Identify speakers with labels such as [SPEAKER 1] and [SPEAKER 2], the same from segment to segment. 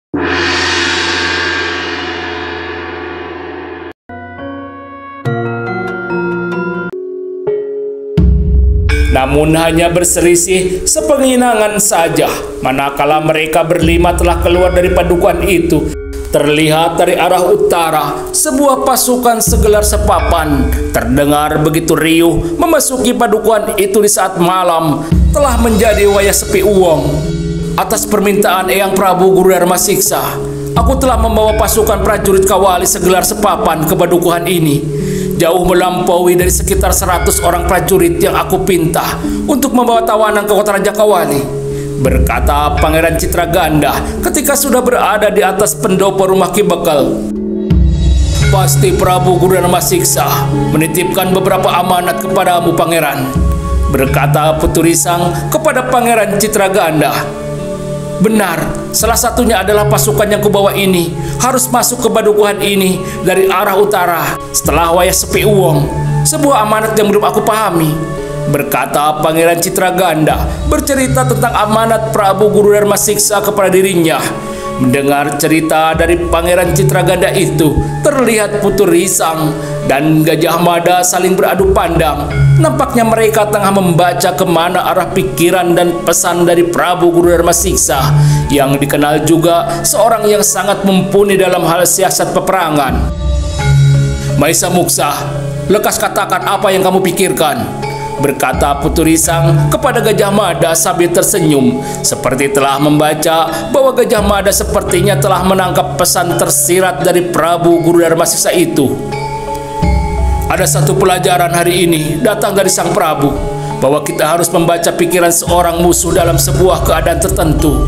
[SPEAKER 1] Namun hanya berselisih sepenginangan saja. Manakala mereka berlima telah keluar dari padukuhan itu, terlihat dari arah utara sebuah pasukan segelar sepapan terdengar begitu riuh memasuki padukuhan itu di saat malam telah menjadi wayah sepi uwong. Atas permintaan Eyang Prabu Guru Dharma Siksa, aku telah membawa pasukan prajurit kawali segelar sepapan ke padukuhan ini, jauh melampaui dari sekitar 100 orang prajurit yang aku pinta untuk membawa tawanan ke kota Raja Kawali, berkata Pangeran Citraganda ketika sudah berada di atas pendopo rumah Ki Bekal. Pasti Prabu Guru Dharma Siksa menitipkan beberapa amanat kepadamu, Pangeran, berkata Putri Sang kepada Pangeran Citraganda. Benar, salah satunya adalah pasukan yang kubawa ini harus masuk ke padukuhan ini dari arah utara setelah wayah sepi uwong. Sebuah amanat yang belum aku pahami, berkata Pangeran Citraganda bercerita tentang amanat Prabu Guru Dharma Siksa kepada dirinya. Mendengar cerita dari Pangeran Citraganda itu, terlihat Putri Sang dan Gajah Mada saling beradu pandang. Nampaknya mereka tengah membaca kemana arah pikiran dan pesan dari Prabu Guru Dharma Siksa, yang dikenal juga seorang yang sangat mumpuni dalam hal siasat peperangan. Maisa Muksa, lekas katakan apa yang kamu pikirkan, berkata Putri Sang kepada Gajah Mada sambil tersenyum, seperti telah membaca bahwa Gajah Mada sepertinya telah menangkap pesan tersirat dari Prabu Guru Dharma Siksa itu. Ada satu pelajaran hari ini datang dari Sang Prabu, bahwa kita harus membaca pikiran seorang musuh dalam sebuah keadaan tertentu.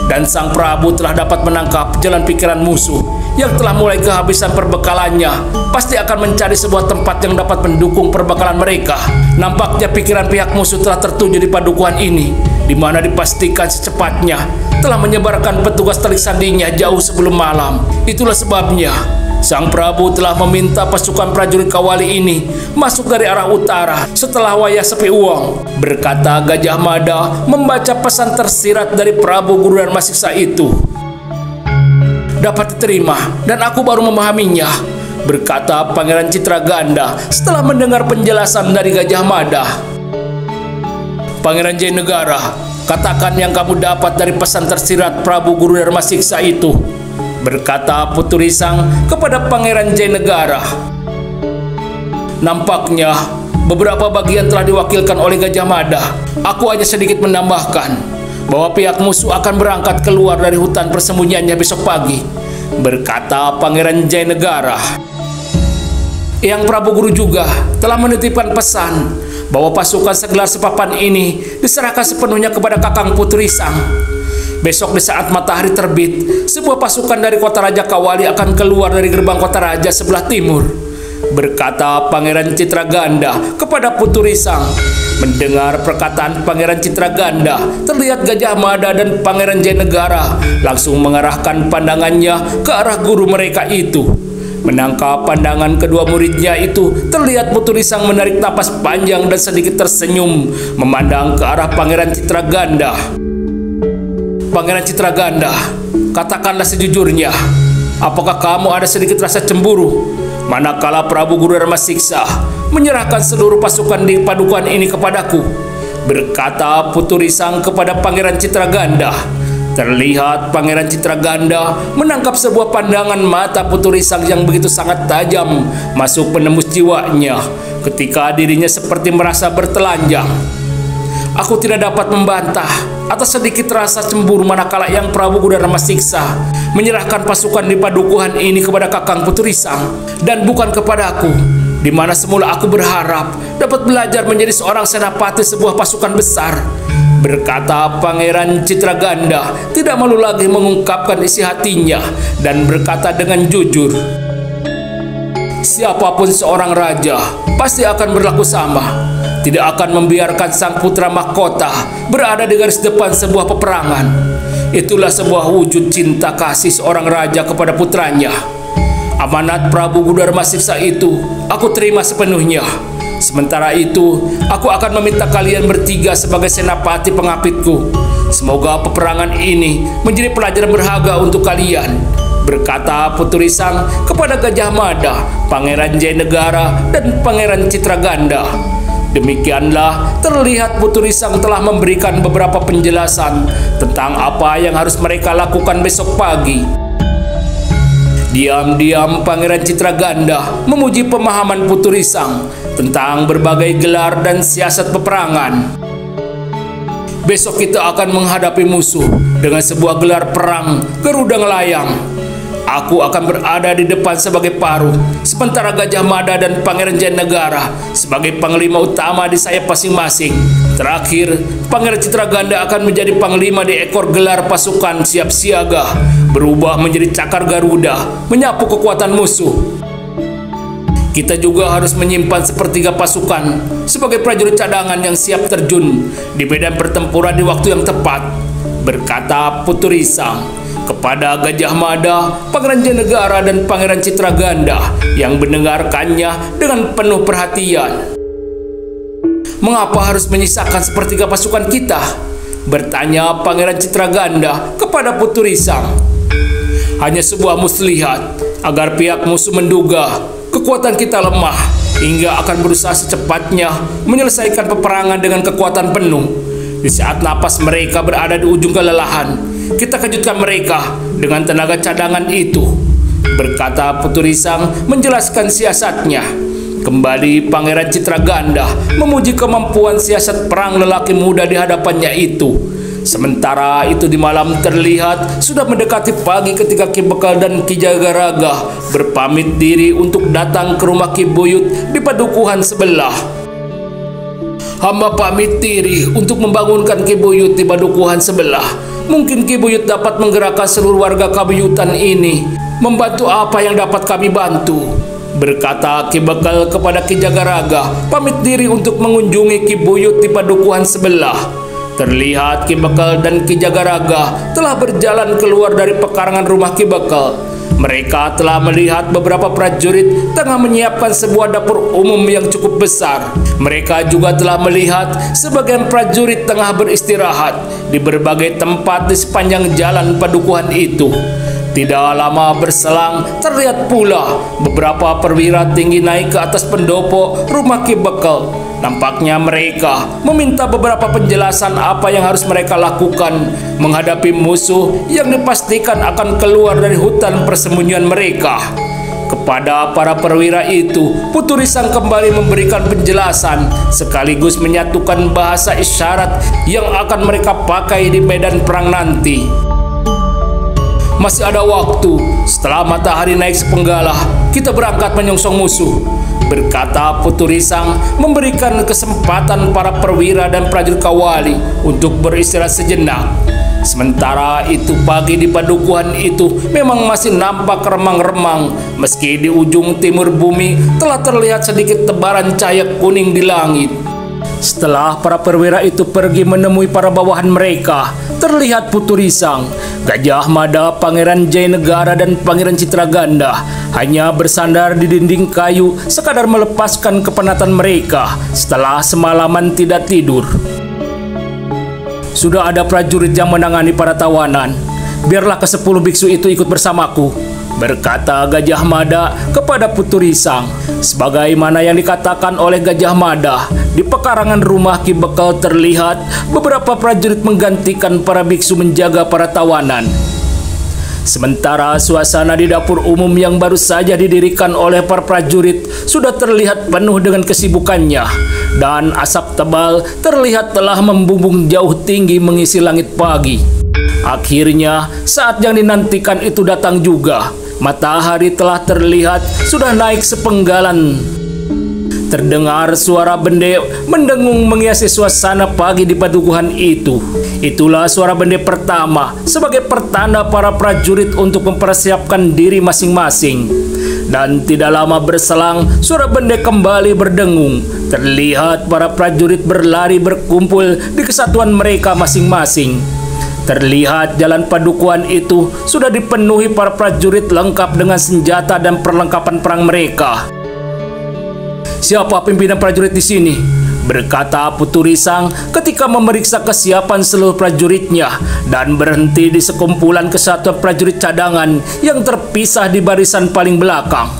[SPEAKER 1] Dan Sang Prabu telah dapat menangkap jalan pikiran musuh yang telah mulai kehabisan perbekalannya, pasti akan mencari sebuah tempat yang dapat mendukung perbekalan mereka. Nampaknya pikiran pihak musuh telah tertuju di padukuhan ini, di mana dipastikan secepatnya telah menyebarkan petugas telik sandinya jauh sebelum malam. Itulah sebabnya Sang Prabu telah meminta pasukan prajurit kawali ini masuk dari arah utara setelah wayah sepi uwong, berkata Gajah Mada membaca pesan tersirat dari Prabu Guru Dharma Siksa itu. Dapat diterima dan aku baru memahaminya, berkata Pangeran Citraganda setelah mendengar penjelasan dari Gajah Mada. Pangeran Jayanegara, katakan yang kamu dapat dari pesan tersirat Prabu Guru Dharma Siksa itu, berkata Putri Sang kepada Pangeran Jayanegara. Nampaknya beberapa bagian telah diwakilkan oleh Gajah Mada. Aku hanya sedikit menambahkan bahwa pihak musuh akan berangkat keluar dari hutan persembunyiannya besok pagi, berkata Pangeran Jayanegara. Eyang Prabu Guru juga telah menitipkan pesan bahwa pasukan segelar sepapan ini diserahkan sepenuhnya kepada Kakang Putri Sang. Besok di saat matahari terbit, sebuah pasukan dari kota Raja Kawali akan keluar dari gerbang kota raja sebelah timur, berkata Pangeran Citraganda kepada Putri Sang. Mendengar perkataan Pangeran Citraganda, terlihat Gajah Mada dan Pangeran Jayanegara langsung mengarahkan pandangannya ke arah guru mereka itu. Menangkap pandangan kedua muridnya itu, terlihat Putri Sang menarik napas panjang dan sedikit tersenyum memandang ke arah Pangeran Citraganda. Pangeran Citraganda, katakanlah sejujurnya, apakah kamu ada sedikit rasa cemburu manakala Prabu Guru Dharma Siksa menyerahkan seluruh pasukan di padukuhan ini kepadaku, berkata Putri Sang kepada Pangeran Citraganda. Terlihat Pangeran Citraganda menangkap sebuah pandangan mata Putri Sang yang begitu sangat tajam masuk penembus jiwanya ketika dirinya seperti merasa bertelanjang. Aku tidak dapat membantah atas sedikit rasa cemburu manakala yang Prabu Guru Dharma Siksa menyerahkan pasukan di padukuhan ini kepada Kakang Putri Sang dan bukan kepadaku, di mana semula aku berharap dapat belajar menjadi seorang senapati sebuah pasukan besar, berkata Pangeran Citraganda tidak malu lagi mengungkapkan isi hatinya dan berkata dengan jujur. Siapapun seorang raja pasti akan berlaku sama, tidak akan membiarkan sang putra mahkota berada di garis depan sebuah peperangan. Itulah sebuah wujud cinta kasih seorang raja kepada putranya. Amanat Prabu Guru Dharma Siksa itu aku terima sepenuhnya. Sementara itu, aku akan meminta kalian bertiga sebagai senapati pengapitku Semoga peperangan ini menjadi pelajaran berharga untuk kalian, berkata Putri Sang kepada Gajah Mada, Pangeran Jayanegara, dan Pangeran Citraganda. Demikianlah terlihat Putri Sang telah memberikan beberapa penjelasan tentang apa yang harus mereka lakukan besok pagi. Diam-diam Pangeran Citraganda memuji pemahaman Putri Sang tentang berbagai gelar dan siasat peperangan. Besok kita akan menghadapi musuh dengan sebuah gelar perang Garuda Ngelayang. Aku akan berada di depan sebagai paruh, sementara Gajah Mada dan Pangeran Jayanegara sebagai panglima utama di sayap masing-masing. Terakhir, Pangeran Citraganda akan menjadi panglima di ekor gelar pasukan siap siaga, berubah menjadi cakar Garuda, menyapu kekuatan musuh. Kita juga harus menyimpan sepertiga pasukan sebagai prajurit cadangan yang siap terjun di medan pertempuran di waktu yang tepat, berkata Putri Sang kepada Gajah Mada, Pangeran Jayanegara, dan Pangeran Citraganda yang mendengarkannya dengan penuh perhatian. Mengapa harus menyisakan sepertiga pasukan kita? Bertanya Pangeran Citraganda kepada Putri Sang. Hanya sebuah muslihat agar pihak musuh menduga kekuatan kita lemah hingga akan berusaha secepatnya menyelesaikan peperangan dengan kekuatan penuh. Di saat napas mereka berada di ujung kelelahan, kita kejutkan mereka dengan tenaga cadangan itu, berkata Putri Sang menjelaskan siasatnya. Kembali Pangeran Citraganda memuji kemampuan siasat perang lelaki muda di hadapannya itu. Sementara itu di malam terlihat sudah mendekati pagi ketika Ki Bekal dan Ki Jagaraga berpamit diri untuk datang ke rumah Ki Buyut di padukuhan sebelah. Hamba pamit diri untuk membangunkan Ki Buyut di padukuhan sebelah. Mungkin Ki Buyut dapat menggerakkan seluruh warga Kabuyutan ini. Membantu apa yang dapat kami bantu, berkata Ki Bekal kepada Ki Jagaraga, pamit diri untuk mengunjungi Ki Buyut di padukuhan sebelah. Terlihat Ki Bekal dan Ki Jagaraga telah berjalan keluar dari pekarangan rumah Ki Bekal. Mereka telah melihat beberapa prajurit tengah menyiapkan sebuah dapur umum yang cukup besar. Mereka juga telah melihat sebagian prajurit tengah beristirahat di berbagai tempat di sepanjang jalan padukuhan itu. Tidak lama berselang, terlihat pula beberapa perwira tinggi naik ke atas pendopo rumah Ki Bekal. Nampaknya mereka meminta beberapa penjelasan apa yang harus mereka lakukan menghadapi musuh yang dipastikan akan keluar dari hutan persembunyian mereka. Kepada para perwira itu, Putri Sang kembali memberikan penjelasan sekaligus menyatukan bahasa isyarat yang akan mereka pakai di medan perang nanti. Masih ada waktu, setelah matahari naik sepenggalah, kita berangkat menyongsong musuh, berkata Putri Sang memberikan kesempatan para perwira dan prajurit kawali untuk beristirahat sejenak. Sementara itu pagi di padukuhan itu memang masih nampak remang-remang, meski di ujung timur bumi telah terlihat sedikit tebaran cahaya kuning di langit. Setelah para perwira itu pergi menemui para bawahan mereka, terlihat Putri Sang, Gajah Mada, Pangeran Jayanegara, dan Pangeran Citraganda hanya bersandar di dinding kayu sekadar melepaskan kepenatan mereka setelah semalaman tidak tidur. Sudah ada prajurit yang menangani para tawanan. Biarlah ke-10 biksu itu ikut bersamaku, berkata Gajah Mada kepada Putri Sang. Sebagaimana yang dikatakan oleh Gajah Mada, di pekarangan rumah Ki Bekal terlihat beberapa prajurit menggantikan para biksu menjaga para tawanan. Sementara suasana di dapur umum yang baru saja didirikan oleh para prajurit sudah terlihat penuh dengan kesibukannya, dan asap tebal terlihat telah membumbung jauh tinggi mengisi langit pagi. Akhirnya saat yang dinantikan itu datang juga. Matahari telah terlihat sudah naik sepenggalan. Terdengar suara bende mendengung menghiasi suasana pagi di padukuhan itu. Itulah suara bende pertama sebagai pertanda para prajurit untuk mempersiapkan diri masing-masing. Dan tidak lama berselang, suara bende kembali berdengung. Terlihat para prajurit berlari berkumpul di kesatuan mereka masing-masing. Terlihat jalan padukuhan itu sudah dipenuhi para prajurit lengkap dengan senjata dan perlengkapan perang mereka. Siapa pimpinan prajurit di sini? berkata Putu Risang ketika memeriksa kesiapan seluruh prajuritnya dan berhenti di sekumpulan kesatuan prajurit cadangan yang terpisah di barisan paling belakang.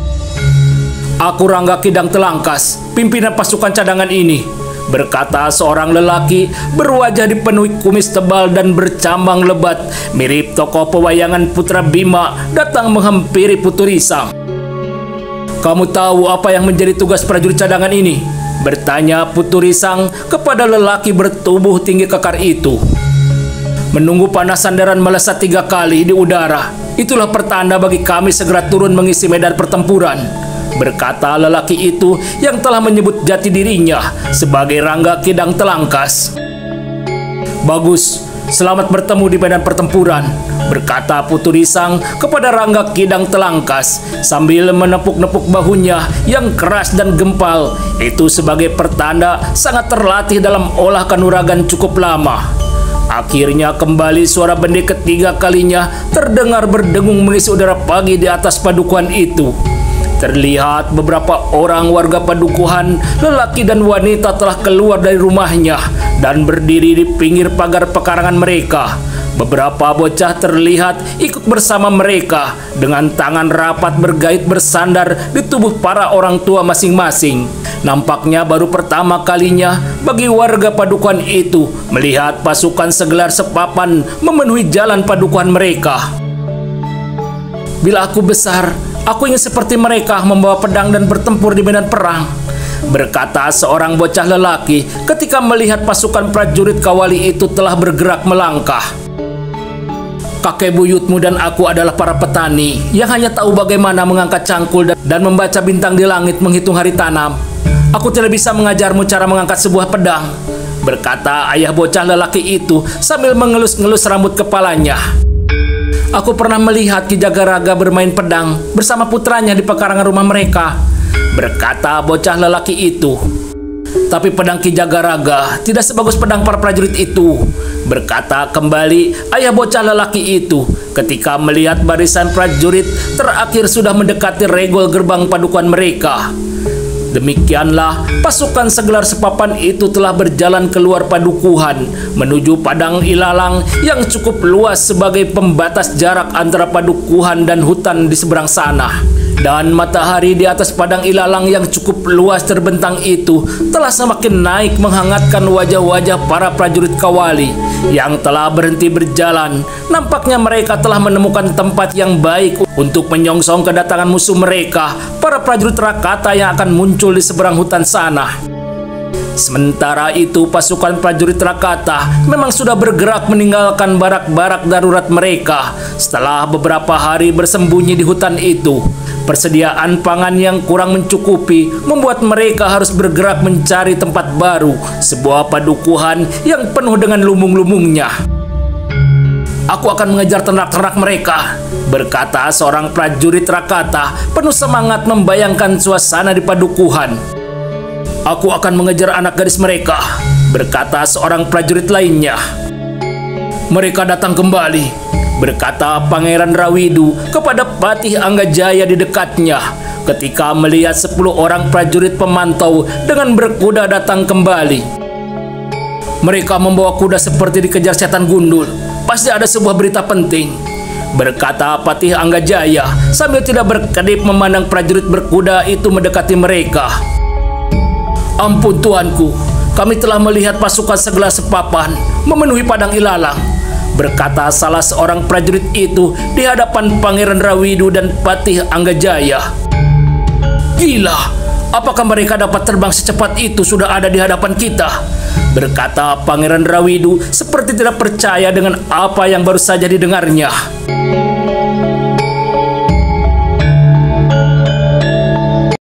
[SPEAKER 1] "Aku Rangga Kidang Telangkas, pimpinan pasukan cadangan ini," berkata seorang lelaki berwajah dipenuhi kumis tebal dan bercambang lebat, mirip tokoh pewayangan Putra Bima datang menghampiri Putu Risang. "Kamu tahu apa yang menjadi tugas prajurit cadangan ini?" bertanya Putu Risang kepada lelaki bertubuh tinggi kekar itu. "Menunggu panas sandaran melesat 3 kali di udara, itulah pertanda bagi kami segera turun mengisi medan pertempuran," berkata lelaki itu yang telah menyebut jati dirinya sebagai Rangga Kidang Telangkas. "Bagus, selamat bertemu di medan pertempuran," berkata Putu Risang kepada Rangga Kidang Telangkas sambil menepuk-nepuk bahunya yang keras dan gempal, itu sebagai pertanda sangat terlatih dalam olah kanuragan cukup lama. Akhirnya kembali suara bende ketiga kalinya terdengar berdengung mengisi udara pagi di atas padukuhan itu. Terlihat beberapa orang warga padukuhan, lelaki dan wanita telah keluar dari rumahnya dan berdiri di pinggir pagar pekarangan mereka. Beberapa bocah terlihat ikut bersama mereka dengan tangan rapat bergait bersandar di tubuh para orang tua masing-masing. Nampaknya baru pertama kalinya bagi warga padukuhan itu melihat pasukan segelar sepapan memenuhi jalan padukuhan mereka. "Bila aku besar, aku ingin seperti mereka membawa pedang dan bertempur di medan perang," berkata seorang bocah lelaki ketika melihat pasukan prajurit kawali itu telah bergerak melangkah. "Kakek buyutmu dan aku adalah para petani yang hanya tahu bagaimana mengangkat cangkul dan membaca bintang di langit menghitung hari tanam. Aku tidak bisa mengajarmu cara mengangkat sebuah pedang," berkata ayah bocah lelaki itu sambil mengelus-ngelus rambut kepalanya. "Aku pernah melihat Ki Jagaraga bermain pedang bersama putranya di pekarangan rumah mereka," berkata bocah lelaki itu. "Tapi pedang Ki Jagaraga tidak sebagus pedang para prajurit itu," berkata kembali ayah bocah lelaki itu ketika melihat barisan prajurit terakhir sudah mendekati regol gerbang padukuhan mereka. Demikianlah pasukan segelar sepapan itu telah berjalan keluar padukuhan menuju padang ilalang yang cukup luas sebagai pembatas jarak antara padukuhan dan hutan di seberang sana. Dan matahari di atas padang ilalang yang cukup luas terbentang itu telah semakin naik menghangatkan wajah-wajah para prajurit kawali yang telah berhenti berjalan. Nampaknya mereka telah menemukan tempat yang baik untuk menyongsong kedatangan musuh mereka, para prajurit Rakata yang akan muncul di seberang hutan sana. Sementara itu pasukan prajurit Rakata memang sudah bergerak meninggalkan barak-barak darurat mereka setelah beberapa hari bersembunyi di hutan itu. Persediaan pangan yang kurang mencukupi membuat mereka harus bergerak mencari tempat baru, sebuah padukuhan yang penuh dengan lumung-lumungnya. "Aku akan mengejar ternak-ternak mereka," berkata seorang prajurit Rakata penuh semangat membayangkan suasana di padukuhan. "Aku akan mengejar anak gadis mereka," berkata seorang prajurit lainnya. "Mereka datang kembali," berkata Pangeran Rawidu kepada Patih Anggajaya di dekatnya ketika melihat 10 orang prajurit pemantau dengan berkuda datang kembali. "Mereka membawa kuda seperti dikejar setan gundul. Pasti ada sebuah berita penting," berkata Patih Anggajaya sambil tidak berkedip memandang prajurit berkuda itu mendekati mereka. "Ampun tuanku, kami telah melihat pasukan segelar sepapan memenuhi padang ilalang," berkata salah seorang prajurit itu di hadapan Pangeran Rawidu dan Patih Anggajaya. "Gila, apakah mereka dapat terbang secepat itu sudah ada di hadapan kita?" berkata Pangeran Rawidu seperti tidak percaya dengan apa yang baru saja didengarnya.